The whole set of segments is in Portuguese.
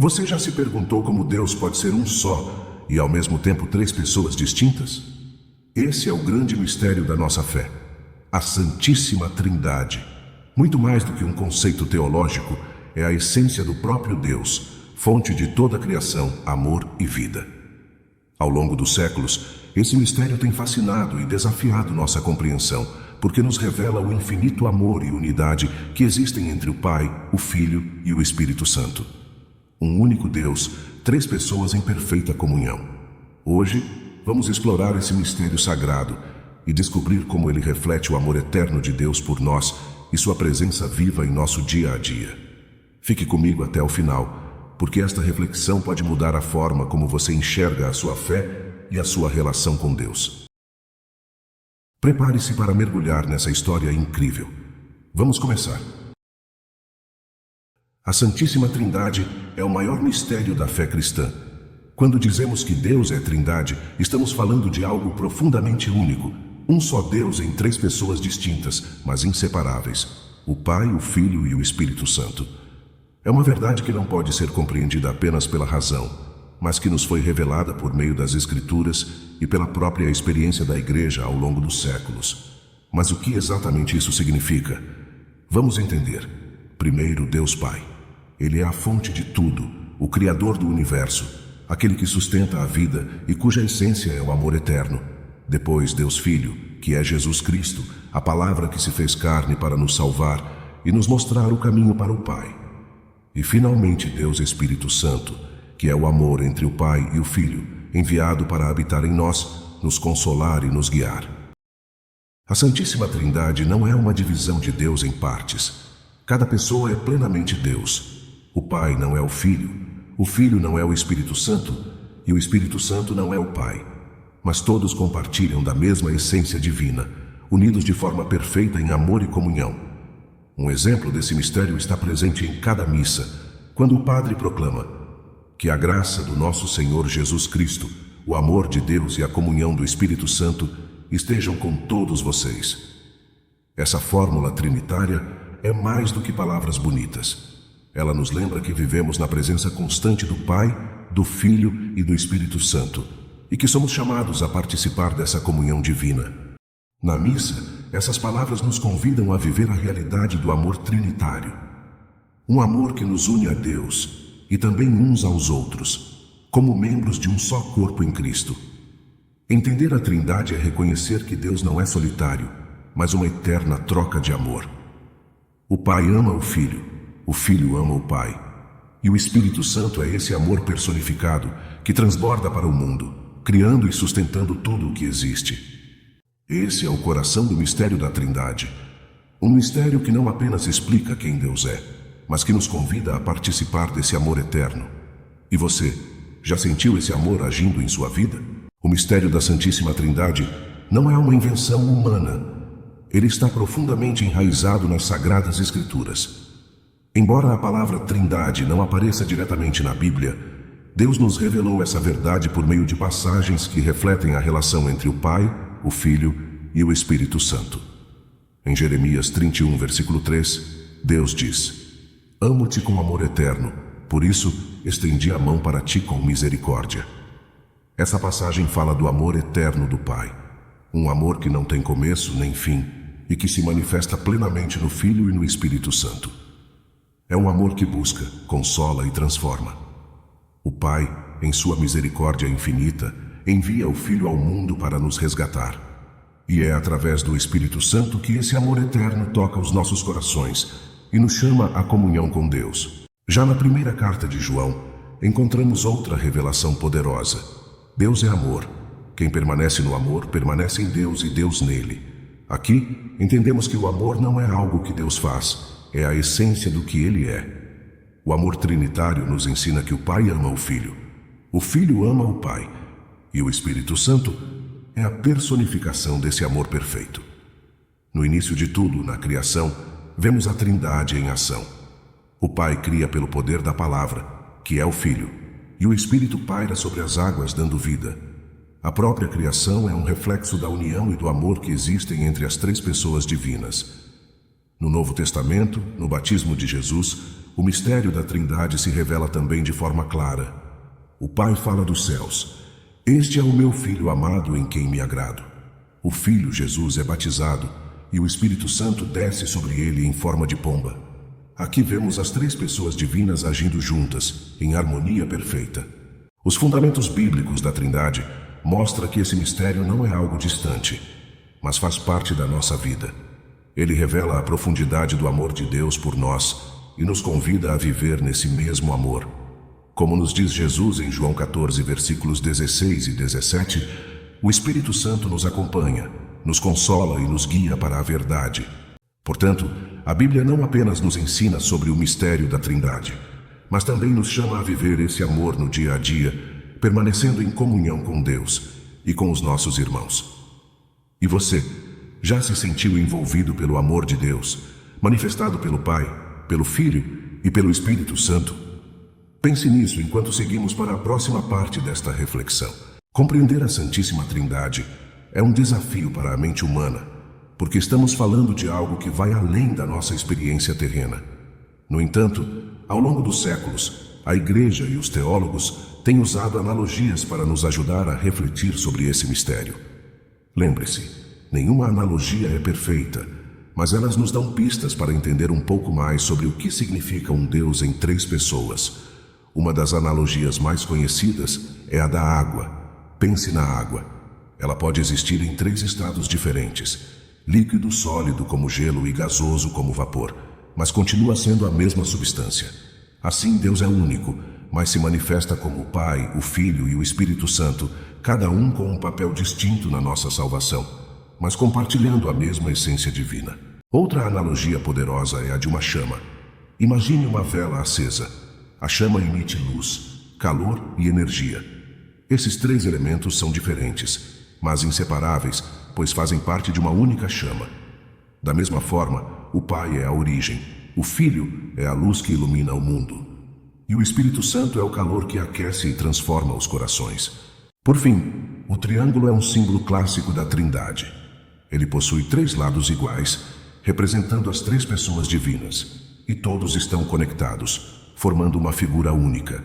Você já se perguntou como Deus pode ser um só e ao mesmo tempo três pessoas distintas? Esse é o grande mistério da nossa fé, a Santíssima Trindade. Muito mais do que um conceito teológico, é a essência do próprio Deus, fonte de toda a criação, amor e vida. Ao longo dos séculos, esse mistério tem fascinado e desafiado nossa compreensão, porque nos revela o infinito amor e unidade que existem entre o Pai, o Filho e o Espírito Santo. Um único Deus, três pessoas em perfeita comunhão. Hoje, vamos explorar esse mistério sagrado e descobrir como ele reflete o amor eterno de Deus por nós e sua presença viva em nosso dia a dia. Fique comigo até o final, porque esta reflexão pode mudar a forma como você enxerga a sua fé e a sua relação com Deus. Prepare-se para mergulhar nessa história incrível. Vamos começar. A Santíssima Trindade é o maior mistério da fé cristã. Quando dizemos que Deus é Trindade, estamos falando de algo profundamente único. Um só Deus em três pessoas distintas, mas inseparáveis: o Pai, o Filho e o Espírito Santo. É uma verdade que não pode ser compreendida apenas pela razão, mas que nos foi revelada por meio das Escrituras e pela própria experiência da Igreja ao longo dos séculos. Mas o que exatamente isso significa? Vamos entender. Primeiro, Deus Pai. Ele é a fonte de tudo, o Criador do universo, aquele que sustenta a vida e cuja essência é o amor eterno. Depois, Deus Filho, que é Jesus Cristo, a palavra que se fez carne para nos salvar e nos mostrar o caminho para o Pai. E finalmente, Deus Espírito Santo, que é o amor entre o Pai e o Filho, enviado para habitar em nós, nos consolar e nos guiar. A Santíssima Trindade não é uma divisão de Deus em partes. Cada pessoa é plenamente Deus. O Pai não é o Filho não é o Espírito Santo e o Espírito Santo não é o Pai. Mas todos compartilham da mesma essência divina, unidos de forma perfeita em amor e comunhão. Um exemplo desse mistério está presente em cada missa, quando o Padre proclama: que a graça do nosso Senhor Jesus Cristo, o amor de Deus e a comunhão do Espírito Santo estejam com todos vocês. Essa fórmula trinitária é mais do que palavras bonitas. Ela nos lembra que vivemos na presença constante do Pai, do Filho e do Espírito Santo, e que somos chamados a participar dessa comunhão divina. Na missa, essas palavras nos convidam a viver a realidade do amor trinitário. Um amor que nos une a Deus e também uns aos outros, como membros de um só corpo em Cristo. Entender a Trindade é reconhecer que Deus não é solitário, mas uma eterna troca de amor. O Pai ama o Filho ama o Pai, e o Espírito Santo é esse amor personificado que transborda para o mundo, criando e sustentando tudo o que existe. Esse é o coração do mistério da Trindade, um mistério que não apenas explica quem Deus é, mas que nos convida a participar desse amor eterno. E você, já sentiu esse amor agindo em sua vida? O mistério da Santíssima Trindade não é uma invenção humana. Ele está profundamente enraizado nas Sagradas Escrituras. Embora a palavra Trindade não apareça diretamente na Bíblia, Deus nos revelou essa verdade por meio de passagens que refletem a relação entre o Pai, o Filho e o Espírito Santo. Em Jeremias 31, versículo 3, Deus diz: Amo-te com amor eterno, por isso estendi a mão para ti com misericórdia. Essa passagem fala do amor eterno do Pai, um amor que não tem começo nem fim e que se manifesta plenamente no Filho e no Espírito Santo. É um amor que busca, consola e transforma. O Pai, em sua misericórdia infinita, envia o Filho ao mundo para nos resgatar. E é através do Espírito Santo que esse amor eterno toca os nossos corações e nos chama à comunhão com Deus. Já na primeira carta de João, encontramos outra revelação poderosa. Deus é amor. Quem permanece no amor, permanece em Deus e Deus nele. Aqui, entendemos que o amor não é algo que Deus faz, é a essência do que Ele é. O amor trinitário nos ensina que o Pai ama o Filho ama o Pai, e o Espírito Santo é a personificação desse amor perfeito. No início de tudo, na criação, vemos a Trindade em ação. O Pai cria pelo poder da palavra, que é o Filho, e o Espírito paira sobre as águas dando vida. A própria criação é um reflexo da união e do amor que existem entre as três pessoas divinas. No Novo Testamento, no batismo de Jesus, o mistério da Trindade se revela também de forma clara. O Pai fala dos céus: "Este é o meu Filho amado em quem me agrado." O Filho, Jesus, é batizado e o Espírito Santo desce sobre ele em forma de pomba. Aqui vemos as três pessoas divinas agindo juntas, em harmonia perfeita. Os fundamentos bíblicos da Trindade mostram que esse mistério não é algo distante, mas faz parte da nossa vida. Ele revela a profundidade do amor de Deus por nós e nos convida a viver nesse mesmo amor. Como nos diz Jesus em João 14, versículos 16 e 17, o Espírito Santo nos acompanha, nos consola e nos guia para a verdade. Portanto, a Bíblia não apenas nos ensina sobre o mistério da Trindade, mas também nos chama a viver esse amor no dia a dia, permanecendo em comunhão com Deus e com os nossos irmãos. E você, já se sentiu envolvido pelo amor de Deus, manifestado pelo Pai, pelo Filho e pelo Espírito Santo? Pense nisso enquanto seguimos para a próxima parte desta reflexão. Compreender a Santíssima Trindade é um desafio para a mente humana, porque estamos falando de algo que vai além da nossa experiência terrena. No entanto, ao longo dos séculos, a Igreja e os teólogos têm usado analogias para nos ajudar a refletir sobre esse mistério. Lembre-se, nenhuma analogia é perfeita, mas elas nos dão pistas para entender um pouco mais sobre o que significa um Deus em três pessoas. Uma das analogias mais conhecidas é a da água. Pense na água. Ela pode existir em três estados diferentes: líquido, sólido como gelo e gasoso como vapor, mas continua sendo a mesma substância. Assim, Deus é único, mas se manifesta como o Pai, o Filho e o Espírito Santo, cada um com um papel distinto na nossa salvação, mas compartilhando a mesma essência divina. Outra analogia poderosa é a de uma chama. Imagine uma vela acesa. A chama emite luz, calor e energia. Esses três elementos são diferentes, mas inseparáveis, pois fazem parte de uma única chama. Da mesma forma, o Pai é a origem, o Filho é a luz que ilumina o mundo, e o Espírito Santo é o calor que aquece e transforma os corações. Por fim, o triângulo é um símbolo clássico da Trindade. Ele possui três lados iguais, representando as três pessoas divinas, e todos estão conectados, formando uma figura única.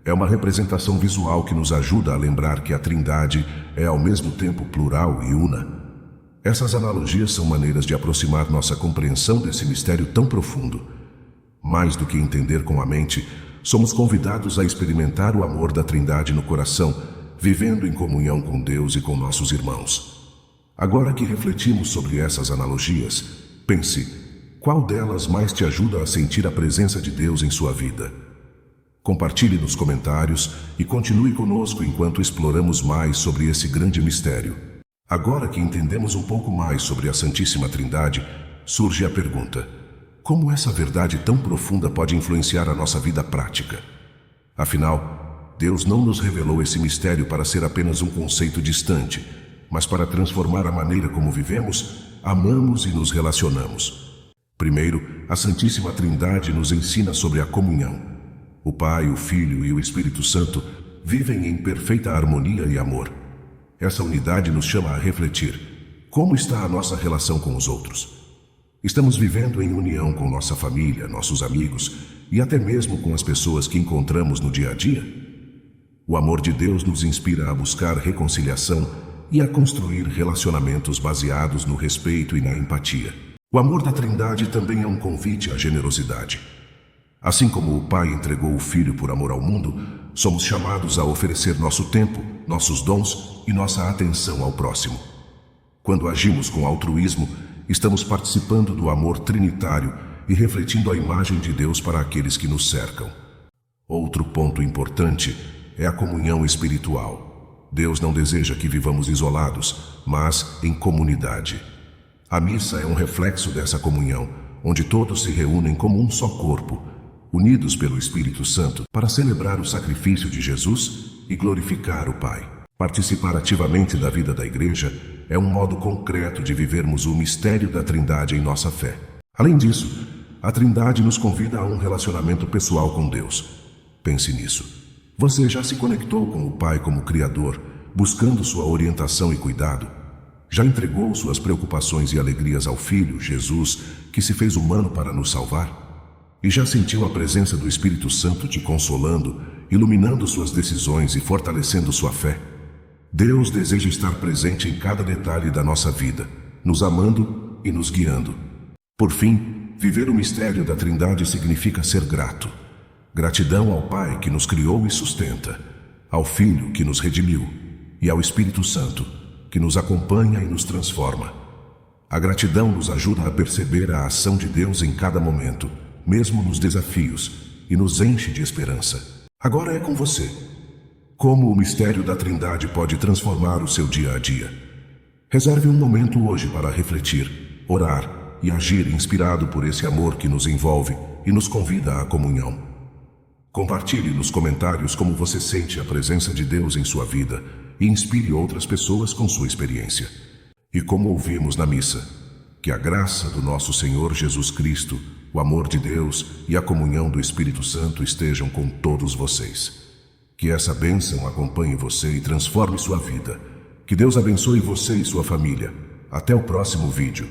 É uma representação visual que nos ajuda a lembrar que a Trindade é ao mesmo tempo plural e una. Essas analogias são maneiras de aproximar nossa compreensão desse mistério tão profundo. Mais do que entender com a mente, somos convidados a experimentar o amor da Trindade no coração, vivendo em comunhão com Deus e com nossos irmãos. Agora que refletimos sobre essas analogias, pense: qual delas mais te ajuda a sentir a presença de Deus em sua vida? Compartilhe nos comentários e continue conosco enquanto exploramos mais sobre esse grande mistério. Agora que entendemos um pouco mais sobre a Santíssima Trindade, surge a pergunta: como essa verdade tão profunda pode influenciar a nossa vida prática? Afinal, Deus não nos revelou esse mistério para ser apenas um conceito distante, mas para transformar a maneira como vivemos, amamos e nos relacionamos. Primeiro, a Santíssima Trindade nos ensina sobre a comunhão. O Pai, o Filho e o Espírito Santo vivem em perfeita harmonia e amor. Essa unidade nos chama a refletir: como está a nossa relação com os outros? Estamos vivendo em união com nossa família, nossos amigos e até mesmo com as pessoas que encontramos no dia a dia? O amor de Deus nos inspira a buscar reconciliação e a construir relacionamentos baseados no respeito e na empatia. O amor da Trindade também é um convite à generosidade. Assim como o Pai entregou o Filho por amor ao mundo, somos chamados a oferecer nosso tempo, nossos dons e nossa atenção ao próximo. Quando agimos com altruísmo, estamos participando do amor trinitário e refletindo a imagem de Deus para aqueles que nos cercam. Outro ponto importante é a comunhão espiritual. Deus não deseja que vivamos isolados, mas em comunidade. A missa é um reflexo dessa comunhão, onde todos se reúnem como um só corpo, unidos pelo Espírito Santo, para celebrar o sacrifício de Jesus e glorificar o Pai. Participar ativamente da vida da Igreja é um modo concreto de vivermos o mistério da Trindade em nossa fé. Além disso, a Trindade nos convida a um relacionamento pessoal com Deus. Pense nisso. Você já se conectou com o Pai como Criador, buscando sua orientação e cuidado? Já entregou suas preocupações e alegrias ao Filho, Jesus, que se fez humano para nos salvar? E já sentiu a presença do Espírito Santo te consolando, iluminando suas decisões e fortalecendo sua fé? Deus deseja estar presente em cada detalhe da nossa vida, nos amando e nos guiando. Por fim, viver o mistério da Trindade significa ser grato. Gratidão ao Pai que nos criou e sustenta, ao Filho que nos redimiu e ao Espírito Santo que nos acompanha e nos transforma. A gratidão nos ajuda a perceber a ação de Deus em cada momento, mesmo nos desafios, e nos enche de esperança. Agora é com você. Como o mistério da Trindade pode transformar o seu dia a dia? Reserve um momento hoje para refletir, orar e agir inspirado por esse amor que nos envolve e nos convida à comunhão. Compartilhe nos comentários como você sente a presença de Deus em sua vida e inspire outras pessoas com sua experiência. E como ouvimos na missa, que a graça do nosso Senhor Jesus Cristo, o amor de Deus e a comunhão do Espírito Santo estejam com todos vocês. Que essa bênção acompanhe você e transforme sua vida. Que Deus abençoe você e sua família. Até o próximo vídeo.